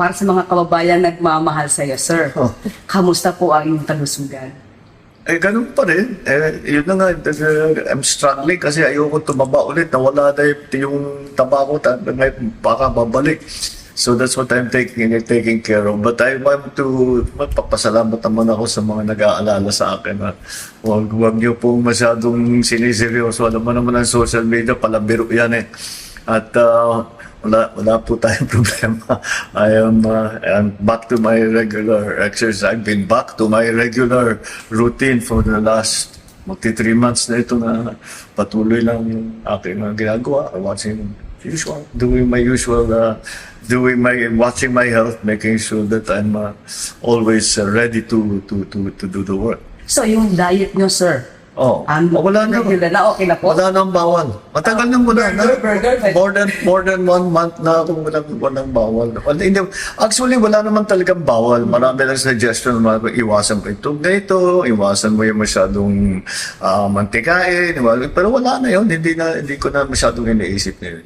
para sa mga kababayan nagmamahal sa iyo, sir. Oh. Kamusta po ang inyong kalusugan? Ganun pa rin. Yun na nga, I'm struggling kasi ayoko tumaba ulit. Nawala na yung taba ko, baka babalik. So that's what I'm taking care of. But I want to magpapasalamat naman ako sa mga nag-aalala sa akin. Huwag niyo pong masyadong siniseryoso. Alam mo naman ang social media, palabiro yan eh. At wala po tayong problema. I'm back to my regular exercise. I've been back to my regular routine for the last 3 months na ito na patuloy lang yung aking ginagawa. Watching my health, making sure that I'm always ready to do the work. So, yung diet nyo, sir, Wala na. regular na, okay na po? Wala nang bawal. Matagal nang wala na. More than 1 month na akong walang bawal. Actually, wala naman talagang bawal. Marami lang suggestion na iwasan mo itong ganito, iwasan mo yung masyadong mantikain. Pero wala na yun. Hindi ko na masyadong iniisip na yun.